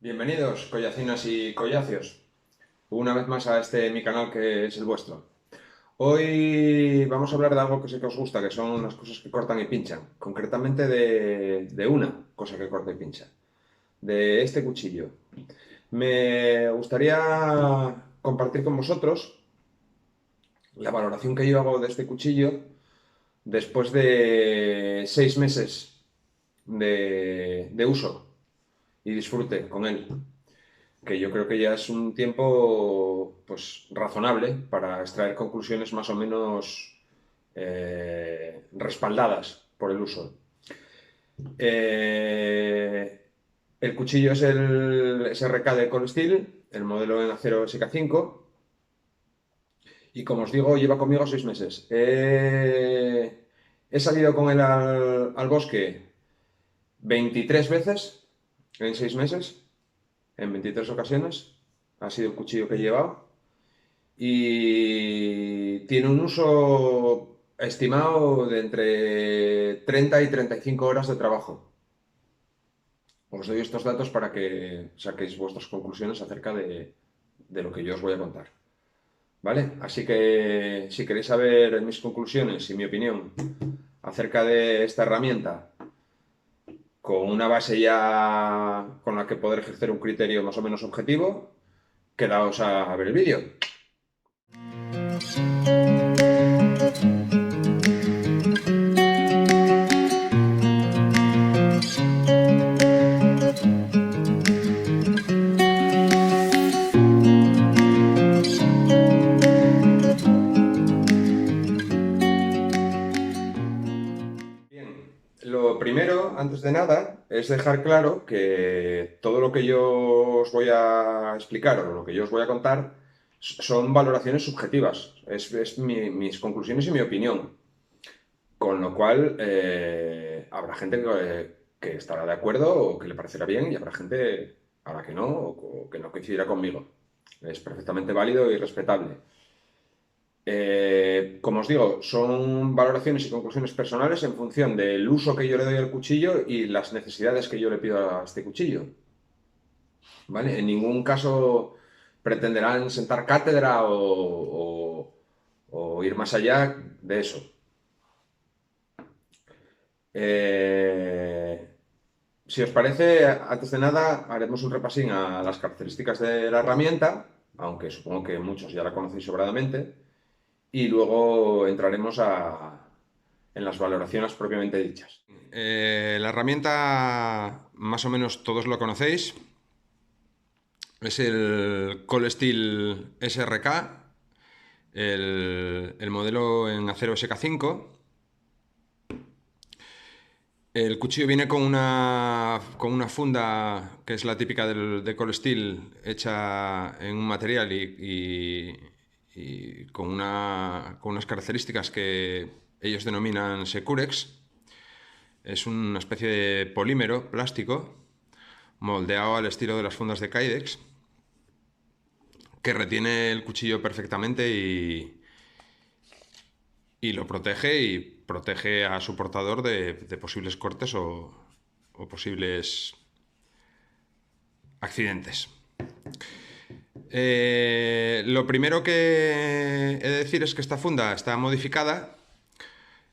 Bienvenidos, collacinas y collacios, una vez más a mi canal que es el vuestro. Hoy vamos a hablar de algo que sé que os gusta, que son las cosas que cortan y pinchan, concretamente de una cosa que corta y pincha, de este cuchillo. Me gustaría compartir con vosotros la valoración que yo hago de este cuchillo después de 6 meses de uso y disfrute con él, que yo creo que ya es un tiempo pues razonable para extraer conclusiones más o menos respaldadas por el uso. Eh, el cuchillo es el SRK de Cold Steel, el modelo en acero SK5, y como os digo, lleva conmigo 6 meses. He salido con él al bosque 23 veces en 6 meses, en 23 ocasiones. Ha sido el cuchillo que he llevado. Y tiene un uso estimado de entre 30 y 35 horas de trabajo. Os doy estos datos para que saquéis vuestras conclusiones acerca de lo que yo os voy a contar. ¿Vale? Así que si queréis saber mis conclusiones y mi opinión acerca de esta herramienta, con una base ya con la que poder ejercer un criterio más o menos objetivo, quedaos a ver el vídeo. Bien, lo primero, antes de nada, es dejar claro que todo lo que yo os voy a explicar o lo que yo os voy a contar son valoraciones subjetivas, es mis conclusiones y mi opinión. Con lo cual, habrá gente que estará de acuerdo o que le parecerá bien y habrá gente a la que no o que no coincidirá conmigo. Es perfectamente válido y respetable. Como os digo, son valoraciones y conclusiones personales en función del uso que yo le doy al cuchillo y las necesidades que yo le pido a este cuchillo. ¿Vale? En ningún caso pretenderán sentar cátedra o ir más allá de eso. Eh, si os parece, antes de nada haremos un repasín a las características de la herramienta, aunque supongo que muchos ya la conocéis sobradamente, y luego entraremos en las valoraciones propiamente dichas. La herramienta, más o menos todos lo conocéis, es el Cold Steel SRK, el modelo en acero SK5. El cuchillo viene con una funda que es la típica de Cold Steel, hecha en un material y con unas características que ellos denominan Securex. Es una especie de polímero plástico moldeado al estilo de las fundas de Kydex, que retiene el cuchillo perfectamente y lo protege y protege a su portador de posibles cortes o posibles accidentes. Lo primero que he de decir es que esta funda está modificada.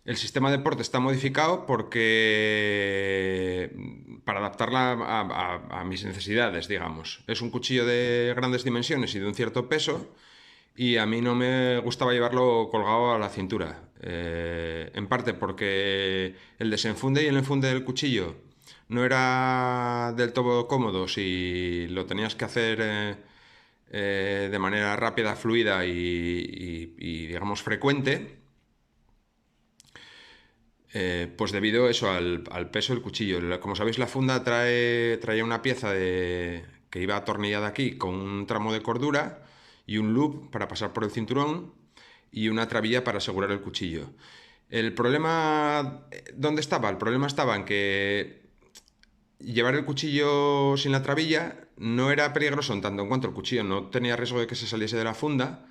El sistema de porte está modificado porque para adaptarla a mis necesidades, digamos. Es un cuchillo de grandes dimensiones y de un cierto peso y a mí no me gustaba llevarlo colgado a la cintura. En parte porque el desenfunde y el enfunde del cuchillo no era del todo cómodo si lo tenías que hacer de manera rápida, fluida y, digamos, frecuente. Pues debido a eso, al peso del cuchillo. Como sabéis, la funda traía una pieza que iba atornillada aquí con un tramo de cordura y un loop para pasar por el cinturón y una trabilla para asegurar el cuchillo. El problema, ¿dónde estaba? El problema estaba en que llevar el cuchillo sin la trabilla no era peligroso en tanto en cuanto el cuchillo no tenía riesgo de que se saliese de la funda,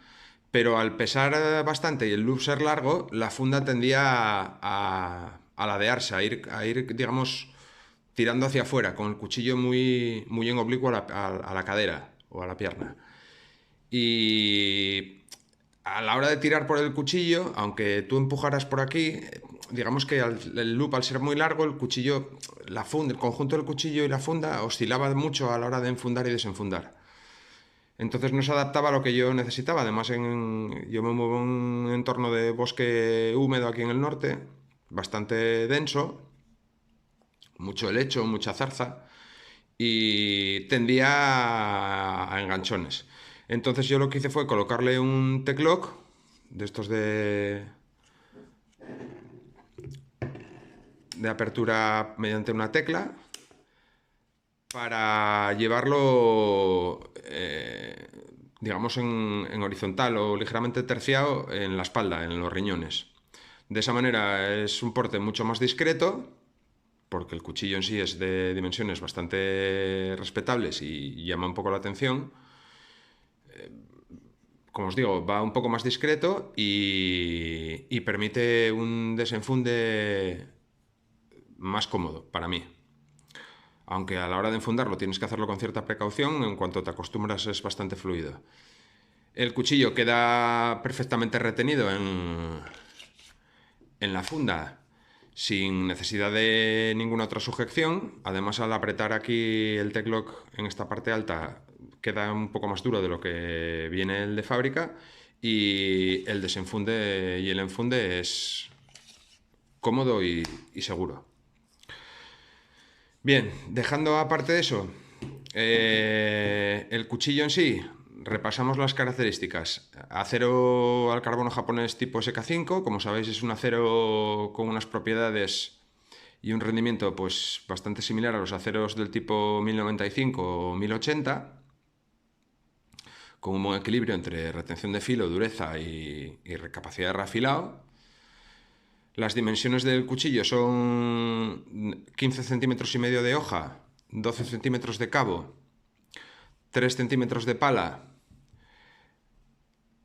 pero al pesar bastante y el loop ser largo, la funda tendía a ladearse, a ir, digamos, tirando hacia afuera, con el cuchillo muy, muy en oblicuo a la cadera o a la pierna. Y a la hora de tirar por el cuchillo, aunque tú empujaras por aquí, digamos que el loop, al ser muy largo, el cuchillo, la funda, el conjunto del cuchillo y la funda oscilaba mucho a la hora de enfundar y desenfundar. Entonces no se adaptaba a lo que yo necesitaba. Además, yo me muevo en un entorno de bosque húmedo aquí en el norte, bastante denso, mucho helecho, mucha zarza, y tendía a enganchones. Entonces yo lo que hice fue colocarle un T-Clock, de estos de apertura mediante una tecla, para llevarlo, digamos, en horizontal o ligeramente terciado en la espalda, en los riñones. De esa manera es un porte mucho más discreto, porque el cuchillo en sí es de dimensiones bastante respetables y llama un poco la atención. Como os digo, va un poco más discreto y permite un desenfunde más cómodo para mí. Aunque a la hora de enfundarlo tienes que hacerlo con cierta precaución, en cuanto te acostumbras es bastante fluido. El cuchillo queda perfectamente retenido en la funda sin necesidad de ninguna otra sujeción. Además, al apretar aquí el T-Clock en esta parte alta, queda un poco más duro de lo que viene el de fábrica, y el desenfunde y el enfunde es cómodo y seguro. Bien, dejando aparte de eso, el cuchillo en sí, repasamos las características. Acero al carbono japonés tipo SK5, como sabéis es un acero con unas propiedades y un rendimiento pues bastante similar a los aceros del tipo 1095 o 1080, con un buen equilibrio entre retención de filo, dureza y capacidad de reafilado. Las dimensiones del cuchillo son 15 centímetros y medio de hoja, 12 centímetros de cabo, 3 centímetros de pala,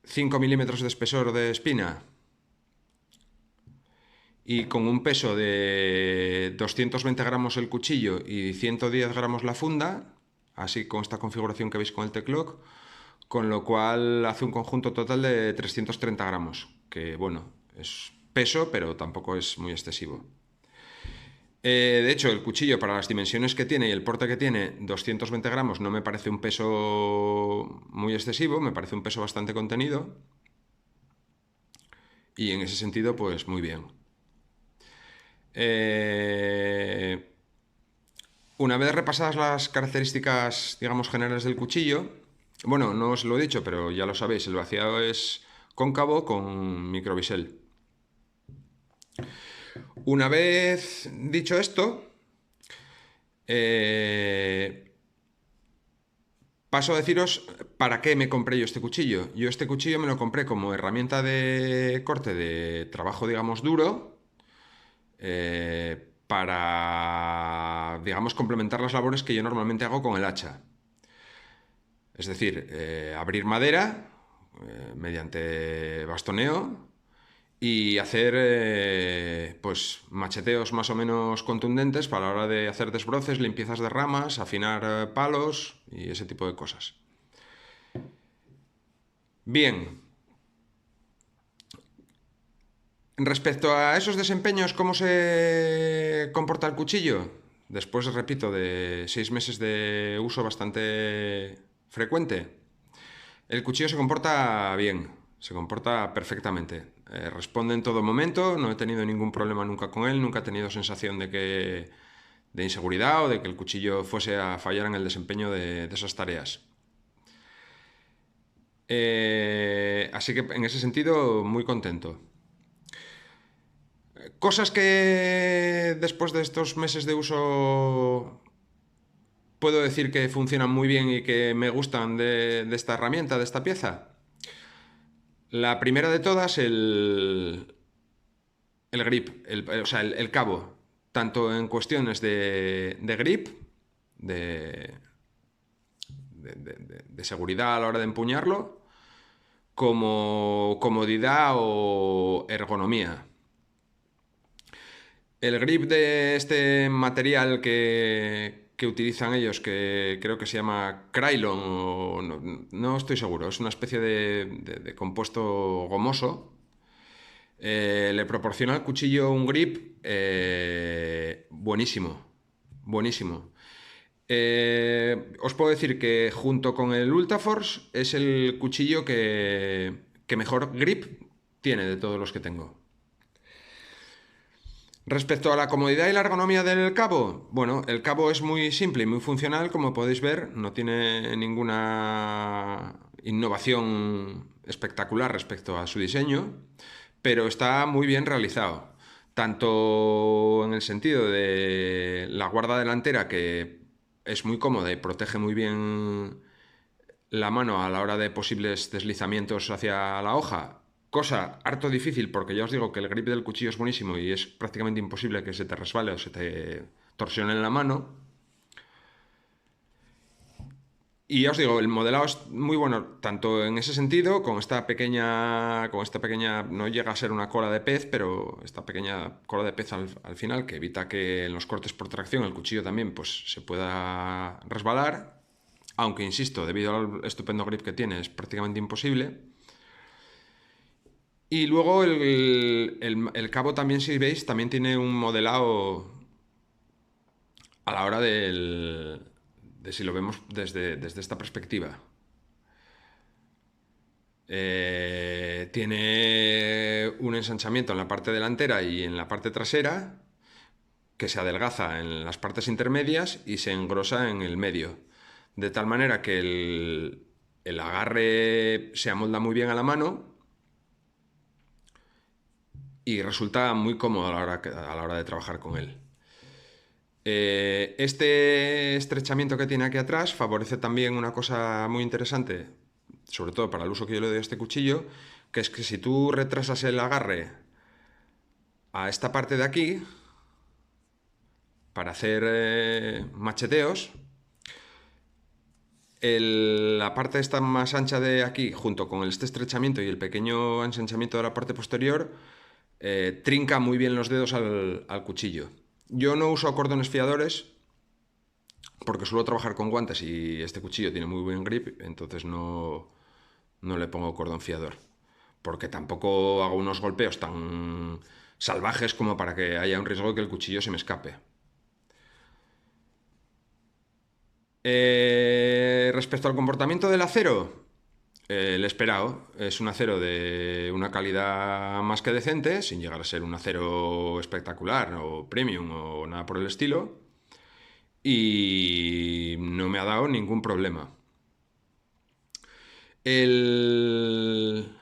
5 milímetros de espesor de espina, y con un peso de 220 gramos el cuchillo y 110 gramos la funda, así con esta configuración que veis con el T-Clock, con lo cual hace un conjunto total de 330 gramos, que bueno, es peso, pero tampoco es muy excesivo. De hecho, el cuchillo, para las dimensiones que tiene y el porte que tiene, 220 gramos, no me parece un peso muy excesivo, me parece un peso bastante contenido, y en ese sentido, pues muy bien. Una vez repasadas las características, digamos, generales del cuchillo, bueno, no os lo he dicho, pero ya lo sabéis, el vaciado es cóncavo con microbisel. Una vez dicho esto, paso a deciros para qué me compré yo este cuchillo. Yo este cuchillo me lo compré como herramienta de corte de trabajo, digamos, duro, para, digamos, complementar las labores que yo normalmente hago con el hacha. Es decir, abrir madera mediante bastoneo y hacer pues macheteos más o menos contundentes para la hora de hacer desbroces, limpiezas de ramas, afinar palos y ese tipo de cosas. Bien, respecto a esos desempeños, ¿cómo se comporta el cuchillo? Después, repito, de 6 meses de uso bastante frecuente, el cuchillo se comporta bien, se comporta perfectamente. Responde en todo momento, no he tenido ningún problema nunca con él, nunca he tenido sensación de inseguridad o de que el cuchillo fuese a fallar en el desempeño de esas tareas. Así que en ese sentido, muy contento. Cosas que después de estos meses de uso puedo decir que funcionan muy bien y que me gustan de esta herramienta, de esta pieza. La primera de todas, el grip, o sea, el cabo, tanto en cuestiones de grip, de, de seguridad a la hora de empuñarlo, como comodidad o ergonomía. El grip de este material que utilizan ellos, que creo que se llama Krylon, o no estoy seguro, es una especie de compuesto gomoso, le proporciona al cuchillo un grip buenísimo, buenísimo. Os puedo decir que junto con el Ultraforce es el cuchillo que mejor grip tiene de todos los que tengo. Respecto a la comodidad y la ergonomía del cabo, bueno, el cabo es muy simple y muy funcional, como podéis ver, no tiene ninguna innovación espectacular respecto a su diseño, pero está muy bien realizado, tanto en el sentido de la guarda delantera, que es muy cómoda y protege muy bien la mano a la hora de posibles deslizamientos hacia la hoja, cosa harto difícil porque ya os digo que el grip del cuchillo es buenísimo y es prácticamente imposible que se te resbale o se te torsione en la mano. Y ya os digo, el modelado es muy bueno, tanto en ese sentido, con esta pequeña, no llega a ser una cola de pez, pero esta pequeña cola de pez al final, que evita que en los cortes por tracción el cuchillo también pues, se pueda resbalar, aunque insisto, debido al estupendo grip que tiene, es prácticamente imposible. Y luego el cabo también, si veis, también tiene un modelado a la hora de si lo vemos desde esta perspectiva. Tiene un ensanchamiento en la parte delantera y en la parte trasera que se adelgaza en las partes intermedias y se engrosa en el medio. De tal manera que el agarre se amolda muy bien a la mano y resulta muy cómodo a la hora de trabajar con él. Este estrechamiento que tiene aquí atrás favorece también una cosa muy interesante, sobre todo para el uso que yo le doy a este cuchillo, que es que si tú retrasas el agarre a esta parte de aquí para hacer macheteos, la parte esta más ancha de aquí, junto con este estrechamiento y el pequeño ensanchamiento de la parte posterior, trinca muy bien los dedos al cuchillo. Yo no uso cordones fiadores porque suelo trabajar con guantes y este cuchillo tiene muy buen grip, entonces no le pongo cordón fiador. Porque tampoco hago unos golpeos tan salvajes como para que haya un riesgo de que el cuchillo se me escape. Respecto al comportamiento del acero, el esperado es un acero de una calidad más que decente, sin llegar a ser un acero espectacular o premium o nada por el estilo, y no me ha dado ningún problema. El...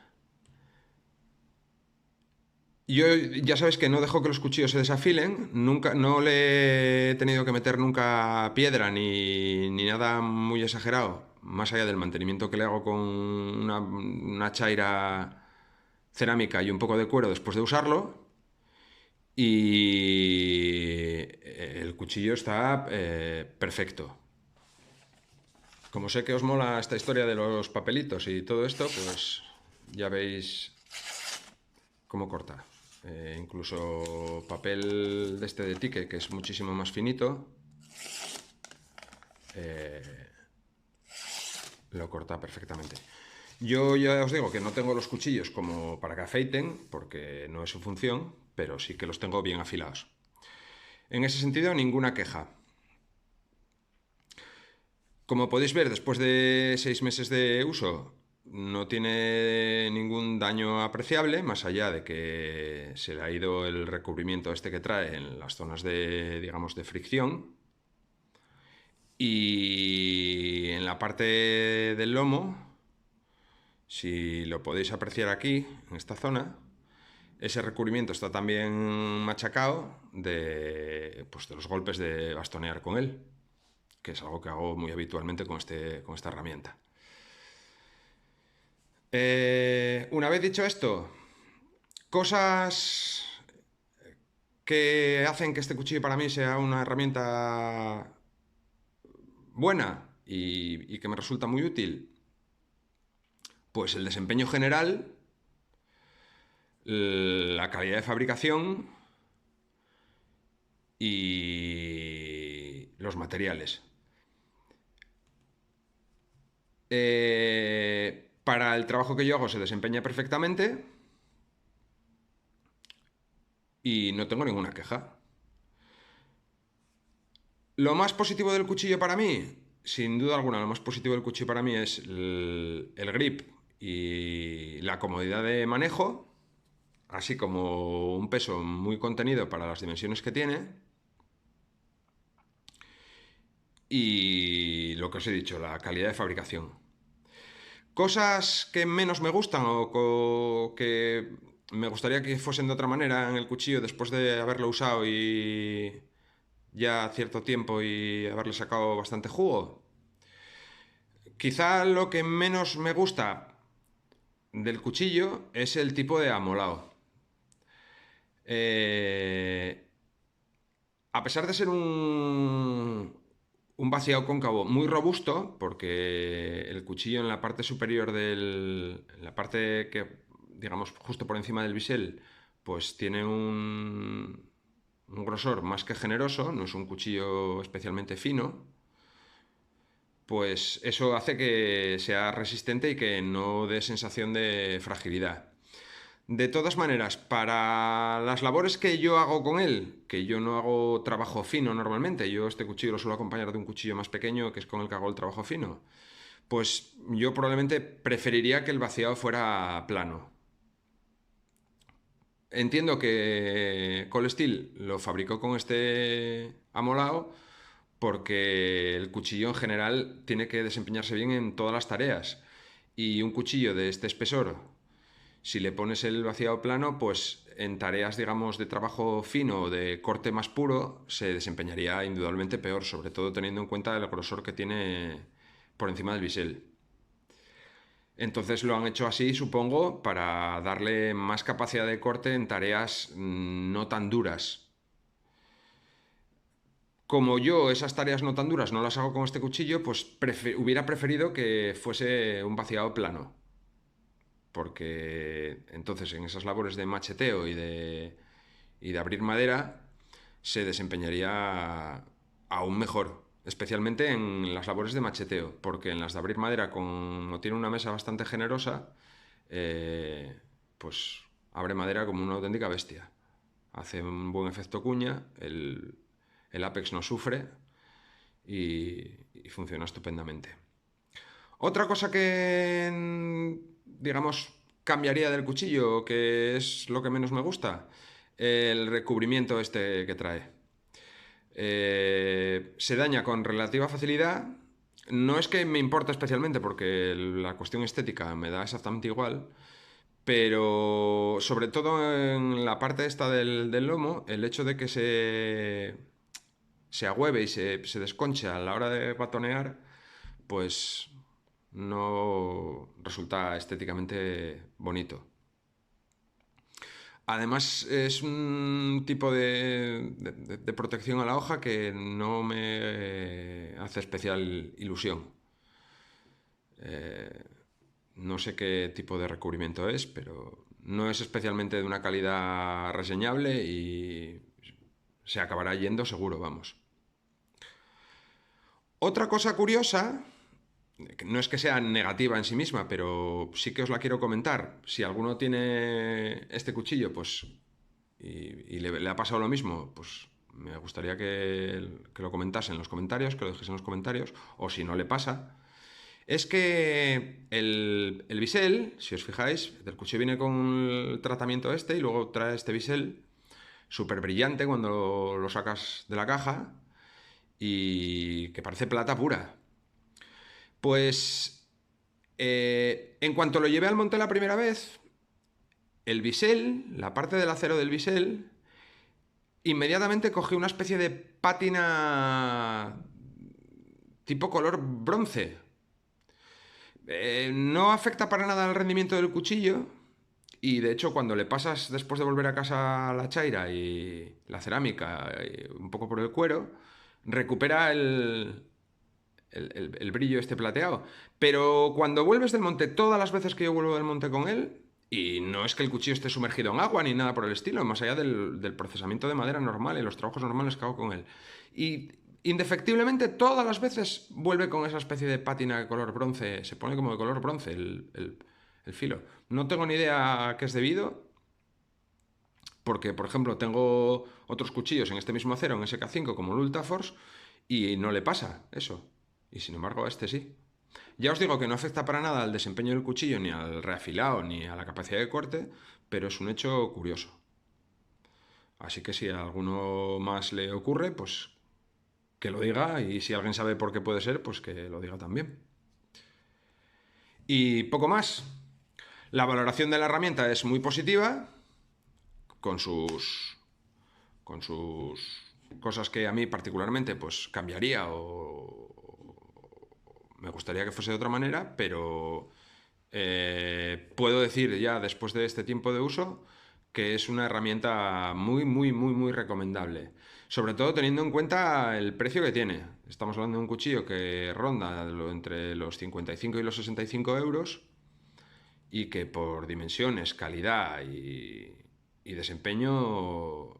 Yo ya sabes que no dejo que los cuchillos se desafilen, nunca, no le he tenido que meter nunca piedra ni nada muy exagerado, más allá del mantenimiento que le hago con una chaira cerámica y un poco de cuero después de usarlo. Y el cuchillo está perfecto. Como sé que os mola esta historia de los papelitos y todo esto, pues ya veis cómo corta. Incluso papel de este de tique, que es muchísimo más finito, eh, lo corta perfectamente. Yo ya os digo que no tengo los cuchillos como para que afeiten, porque no es su función, pero sí que los tengo bien afilados. En ese sentido, ninguna queja. Como podéis ver, después de 6 meses de uso, no tiene ningún daño apreciable, más allá de que se le ha ido el recubrimiento este que trae en las zonas de, digamos, de fricción. Y en la parte del lomo, si lo podéis apreciar aquí, en esta zona, ese recubrimiento está también machacado pues, de los golpes de bastonear con él, que es algo que hago muy habitualmente con esta herramienta. Una vez dicho esto, cosas que hacen que este cuchillo para mí sea una herramienta buena y que me resulta muy útil, pues el desempeño general, la calidad de fabricación y los materiales. Para el trabajo que yo hago se desempeña perfectamente y no tengo ninguna queja. Lo más positivo del cuchillo para mí, sin duda alguna, lo más positivo del cuchillo para mí es el grip y la comodidad de manejo, así como un peso muy contenido para las dimensiones que tiene. Y lo que os he dicho, la calidad de fabricación. Cosas que menos me gustan o que me gustaría que fuesen de otra manera en el cuchillo después de haberlo usado y ya cierto tiempo y haberle sacado bastante jugo. Quizá lo que menos me gusta del cuchillo es el tipo de amolado. Eh, a pesar de ser un vaciado cóncavo muy robusto, porque el cuchillo en la parte superior en la parte que, digamos, justo por encima del bisel, pues tiene un grosor más que generoso, no es un cuchillo especialmente fino, pues eso hace que sea resistente y que no dé sensación de fragilidad. De todas maneras, para las labores que yo hago con él, que yo no hago trabajo fino normalmente, yo este cuchillo lo suelo acompañar de un cuchillo más pequeño, que es con el que hago el trabajo fino, pues yo probablemente preferiría que el vaciado fuera plano. Entiendo que Cold Steel lo fabricó con este amolado porque el cuchillo en general tiene que desempeñarse bien en todas las tareas. Y un cuchillo de este espesor, si le pones el vaciado plano, pues en tareas, digamos, de trabajo fino o de corte más puro, se desempeñaría indudablemente peor, sobre todo teniendo en cuenta el grosor que tiene por encima del bisel. Entonces lo han hecho así, supongo, para darle más capacidad de corte en tareas no tan duras. Como yo esas tareas no tan duras no las hago con este cuchillo, pues hubiera preferido que fuese un vaciado plano. Porque entonces en esas labores de macheteo y de abrir madera se desempeñaría aún mejor, especialmente en las labores de macheteo, porque en las de abrir madera, como tiene una mesa bastante generosa, pues abre madera como una auténtica bestia. Hace un buen efecto cuña, el Apex no sufre y funciona estupendamente. Otra cosa que, digamos, cambiaría del cuchillo, que es lo que menos me gusta, el recubrimiento este que trae. Se daña con relativa facilidad. No es que me importe especialmente porque la cuestión estética me da exactamente igual, pero sobre todo en la parte esta del lomo, el hecho de que se agüeve y se desconche a la hora de batonear, pues no resulta estéticamente bonito. Además, es un tipo de protección a la hoja que no me hace especial ilusión. No sé qué tipo de recubrimiento es, pero no es especialmente de una calidad reseñable y se acabará yendo seguro, vamos. Otra cosa curiosa, que no es que sea negativa en sí misma, pero sí que os la quiero comentar. Si alguno tiene este cuchillo, pues y le ha pasado lo mismo, pues me gustaría que lo comentase en los comentarios, que lo dejéis en los comentarios, o si no le pasa, es que el bisel, si os fijáis, del cuchillo viene con el tratamiento este y luego trae este bisel súper brillante cuando lo sacas de la caja y que parece plata pura. Pues en cuanto lo llevé al monte la primera vez, el bisel, la parte del acero del bisel, inmediatamente cogió una especie de pátina tipo color bronce. No afecta para nada al rendimiento del cuchillo y de hecho cuando le pasas después de volver a casa la chaira y la cerámica y un poco por el cuero, recupera el brillo este plateado. Pero cuando vuelves del monte, todas las veces que yo vuelvo del monte con él, Y no es que el cuchillo esté sumergido en agua ni nada por el estilo, más allá del procesamiento de madera normal y los trabajos normales que hago con él. Y indefectiblemente todas las veces vuelve con esa especie de pátina de color bronce, se pone como de color bronce el filo. No tengo ni idea a qué es debido, porque por ejemplo tengo otros cuchillos en este mismo acero, en SK5 como el Ultraforce, y no le pasa eso. Y sin embargo a este sí. Ya os digo que no afecta para nada al desempeño del cuchillo, ni al reafilado, ni a la capacidad de corte, pero es un hecho curioso. Así que si a alguno más le ocurre, pues que lo diga, y si alguien sabe por qué puede ser, pues que lo diga también. Y poco más. La valoración de la herramienta es muy positiva, con sus cosas que a mí particularmente pues cambiaría o me gustaría que fuese de otra manera, pero puedo decir ya después de este tiempo de uso que es una herramienta muy, muy, muy, muy recomendable. Sobre todo teniendo en cuenta el precio que tiene. Estamos hablando de un cuchillo que ronda entre los 55 y los 65 euros y que por dimensiones, calidad y desempeño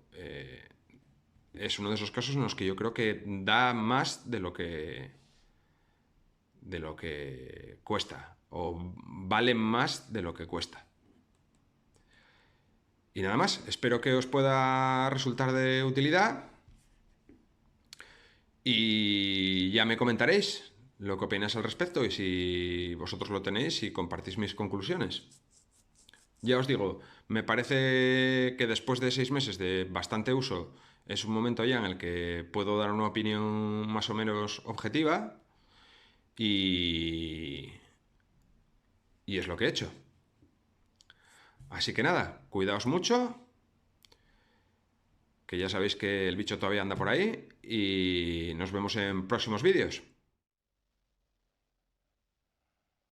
es uno de esos casos en los que yo creo que da más de lo que cuesta o vale más de lo que cuesta. Y nada más, espero que os pueda resultar de utilidad y ya me comentaréis lo que opináis al respecto y si vosotros lo tenéis y compartís mis conclusiones. Ya os digo, me parece que después de 6 meses de bastante uso es un momento ya en el que puedo dar una opinión más o menos objetiva y, y es lo que he hecho. Así que nada, cuidaos mucho, que ya sabéis que el bicho todavía anda por ahí y nos vemos en próximos vídeos.